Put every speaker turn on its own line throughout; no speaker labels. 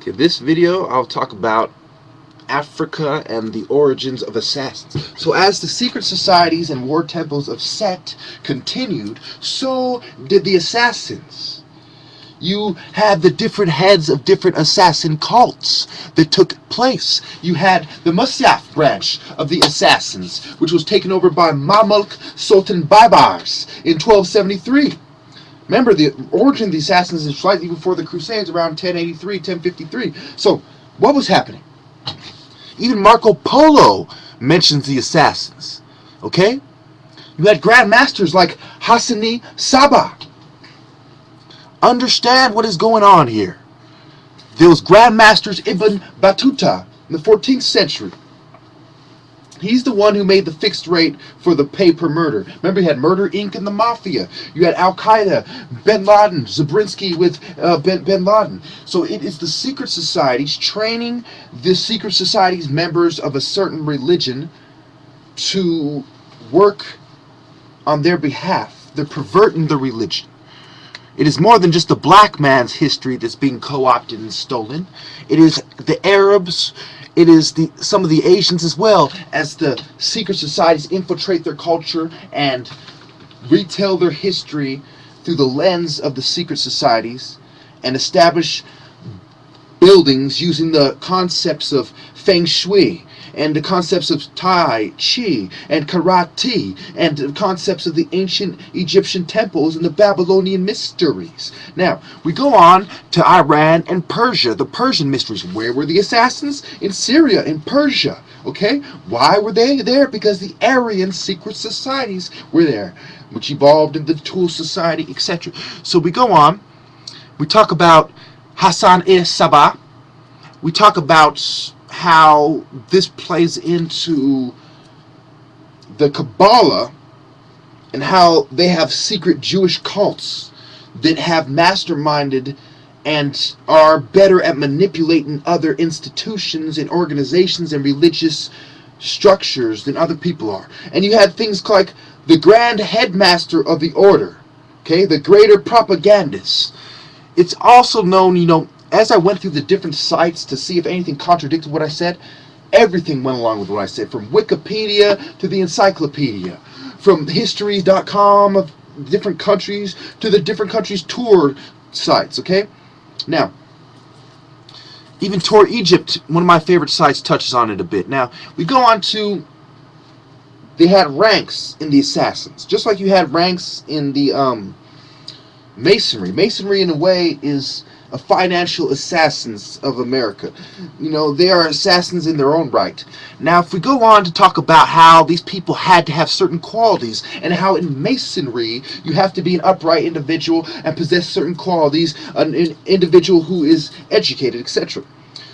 Okay, this video I'll talk about Africa and the origins of assassins. So as the secret societies and war temples of Set continued, so did the assassins. You had the different heads of different assassin cults that took place. You had the Musyaf branch of the assassins, which was taken over by Mamluk Sultan Baybars in 1273. Remember, the origin of the assassins is slightly before the Crusades, around 1083, 1053. So, what was happening? Even Marco Polo mentions the assassins. Okay? You had Grand Masters like Hassani Saba. Understand what is going on here. There was Grand Masters Ibn Battuta in the 14th century. He's the one who made the fixed rate for the pay per murder. Remember, you had Murder Inc. and the Mafia. You had Al-Qaeda, Bin Laden, Zabriskie with Bin Laden. So it is the secret societies training the secret societies members of a certain religion to work on their behalf. They're perverting the religion. It is more than just the black man's history that's being co-opted and stolen. It is the Arabs. It is some of the Asians as well, as the secret societies infiltrate their culture and retell their history through the lens of the secret societies and establish buildings using the concepts of feng shui and the concepts of tai chi and karate and the concepts of the ancient Egyptian temples and the Babylonian mysteries. Now, we go on to Iran and Persia, the Persian mysteries. Where were the assassins? In Syria, in Persia. Okay? Why were they there? Because the Aryan secret societies were there, which evolved into the Tool Society, etc. So we go on. We talk about Hassan-i-Sabah. We talk about how this plays into the Kabbalah and how they have secret Jewish cults that have masterminded and are better at manipulating other institutions and organizations and religious structures than other people are. And you had things like the Grand Headmaster of the Order, okay, the Greater Propagandist. It's also known, as I went through the different sites to see if anything contradicted what I said, everything went along with what I said, from Wikipedia to the encyclopedia, from history.com of different countries to the different countries' tour sites, okay? Now, even Tour Egypt, one of my favorite sites, touches on it a bit. Now, we go on to, they had ranks in the assassins, just like you had ranks in the Masonry. Masonry, in a way, is a financial assassins of America. They are assassins in their own right. Now, if we go on to talk about how these people had to have certain qualities, and how in Masonry you have to be an upright individual and possess certain qualities, an individual who is educated, etc.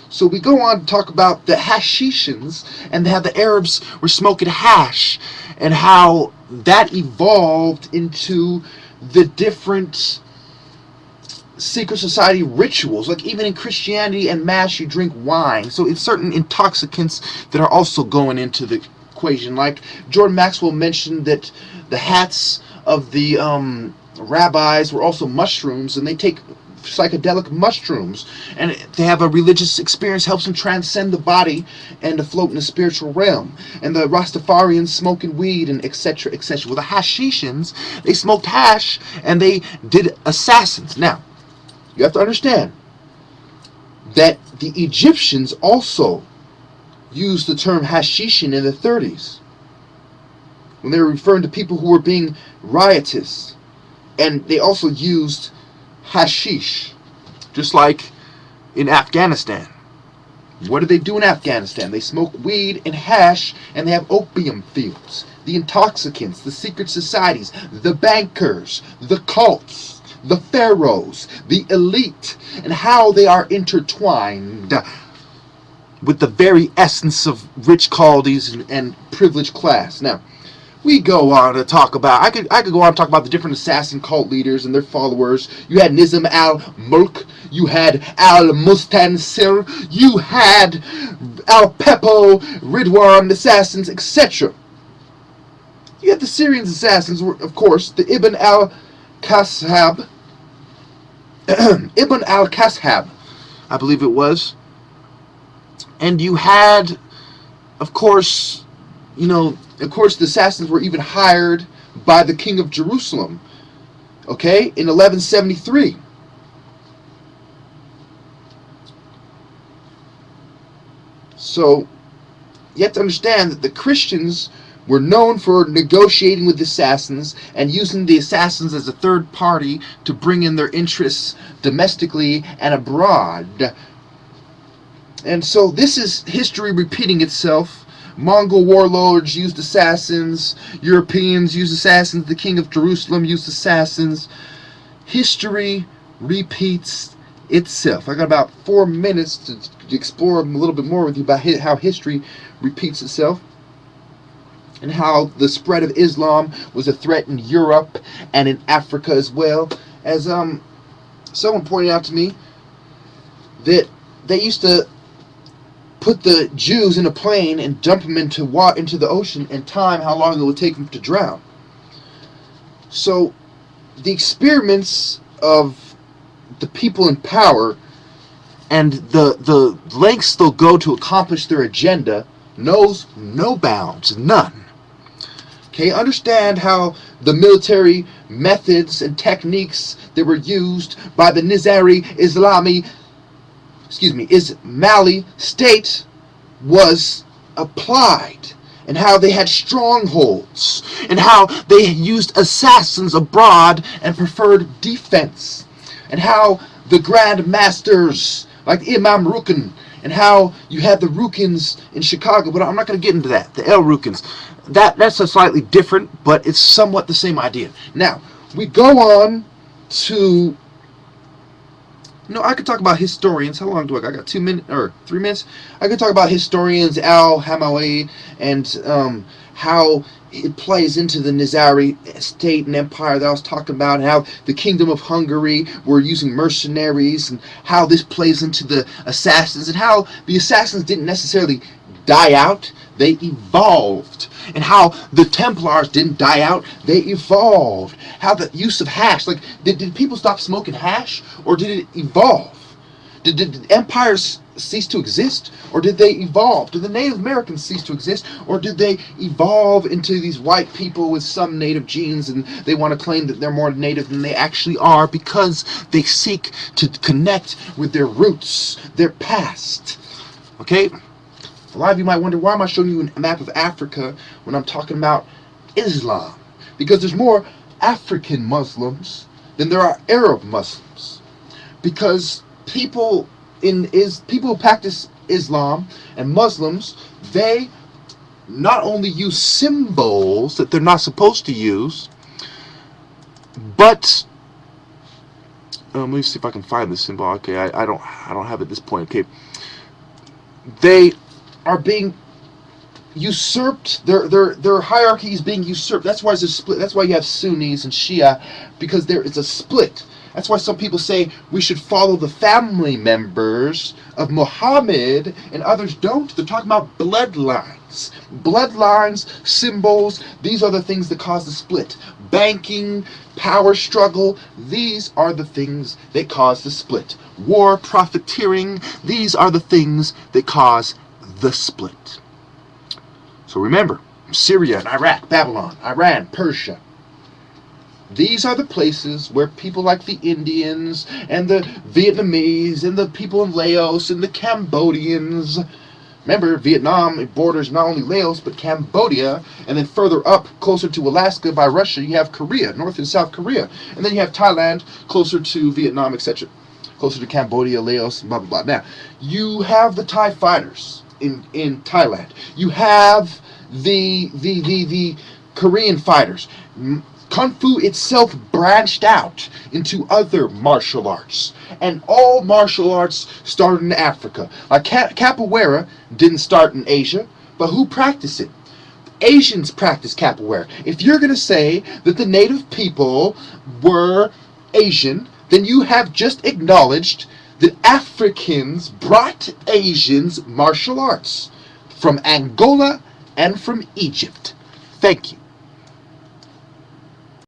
So we go on to talk about the Hashishans and how the Arabs were smoking hash, and how that evolved into the different secret society rituals. Like even in Christianity and Mass, you drink wine. So it's certain intoxicants that are also going into the equation. Like Jordan Maxwell mentioned that the hats of the rabbis were also mushrooms, and they take psychedelic mushrooms, and they have a religious experience, helps them transcend the body and to float in the spiritual realm. And the Rastafarians smoking weed and etc., etc. Well, the Hashishans, they smoked hash and they did assassins. Now, you have to understand that the Egyptians also used the term Hashishin in the 30s when they were referring to people who were being riotous, and they also used hashish, just like in Afghanistan. What do they do in Afghanistan? They smoke weed and hash, and they have opium fields. The intoxicants, the secret societies, the bankers, the cults, the pharaohs, the elite, and how they are intertwined with the very essence of rich qualities and privileged class. Now, we go on to talk about, I could go on to talk about the different assassin cult leaders and their followers. You had Nizam al-Mulk, you had al-Mustansir, you had al-Pepo, Ridwan assassins, etc. You had the Syrian assassins, of course, the Ibn al-Kashab, I believe it was. And you had, of course, the assassins were even hired by the king of Jerusalem, okay, in 1173. So you have to understand that the Christians were known for negotiating with the assassins and using the assassins as a third party to bring in their interests domestically and abroad. And so this is history repeating itself. Mongol warlords used assassins. Europeans used assassins. The king of Jerusalem used assassins. History repeats itself. I got about 4 minutes to explore a little bit more with you about how history repeats itself, and how the spread of Islam was a threat in Europe and in Africa as well. As someone pointed out to me, that they used to put the Jews in a plane and dump them into the ocean and time how long it would take them to drown. So the experiments of the people in power and the lengths they'll go to accomplish their agenda knows no bounds, none. Okay, understand how the military methods and techniques that were used by the Ismaili state was applied, and how they had strongholds, and how they used assassins abroad and preferred defense, and how the Grand Masters like Imam Rukin, and how you had the Rukins in Chicago, but I'm not going to get into that, the El Rukins. That's a slightly different, but it's somewhat the same idea. Now, we go on to, I could talk about historians. How long do I got? I got 2 minutes or 3 minutes. I could talk about historians, Al-Hamawi, and how it plays into the Nizari state and empire that I was talking about, and how the kingdom of Hungary were using mercenaries, and how this plays into the assassins, and how the assassins didn't necessarily die out, they evolved, and how the Templars didn't die out, they evolved. How the use of hash, like, did people stop smoking hash, or did it evolve? Did empires cease to exist, or did they evolve? Did the Native Americans cease to exist, or did they evolve into these white people with some native genes, and they want to claim that they're more native than they actually are because they seek to connect with their roots, their past? Okay? A lot of you might wonder, why am I showing you a map of Africa when I'm talking about Islam? Because there's more African Muslims than there are Arab Muslims. Because people who practice Islam and Muslims, they not only use symbols that they're not supposed to use, but let me see if I can find this symbol. Okay, I don't have it at this point. Okay, they are being usurped. Their hierarchy is being usurped. That's why there's a split. That's why you have Sunnis and Shia, because there is a split. That's why some people say we should follow the family members of Muhammad, and others don't. They're talking about bloodlines. Bloodlines, symbols, these are the things that cause the split. Banking, power struggle, these are the things that cause the split. War, profiteering, these are the things that cause the split. So remember, Syria and Iraq, Babylon, Iran, Persia, these are the places where people like the Indians and the Vietnamese and the people in Laos and the Cambodians. Remember, Vietnam borders not only Laos but Cambodia, and then further up, closer to Alaska by Russia, you have Korea, North and South Korea. And then you have Thailand, closer to Vietnam, etc. Closer to Cambodia, Laos, blah, blah, blah. Now, you have the Thai fighters in Thailand. You have the Korean fighters. Kung Fu itself branched out into other martial arts, and all martial arts started in Africa. Like capoeira didn't start in Asia, but who practiced it? Asians practice capoeira. If you're going to say that the native people were Asian, then you have just acknowledged that Africans brought Asians martial arts from Angola and from Egypt. Thank you.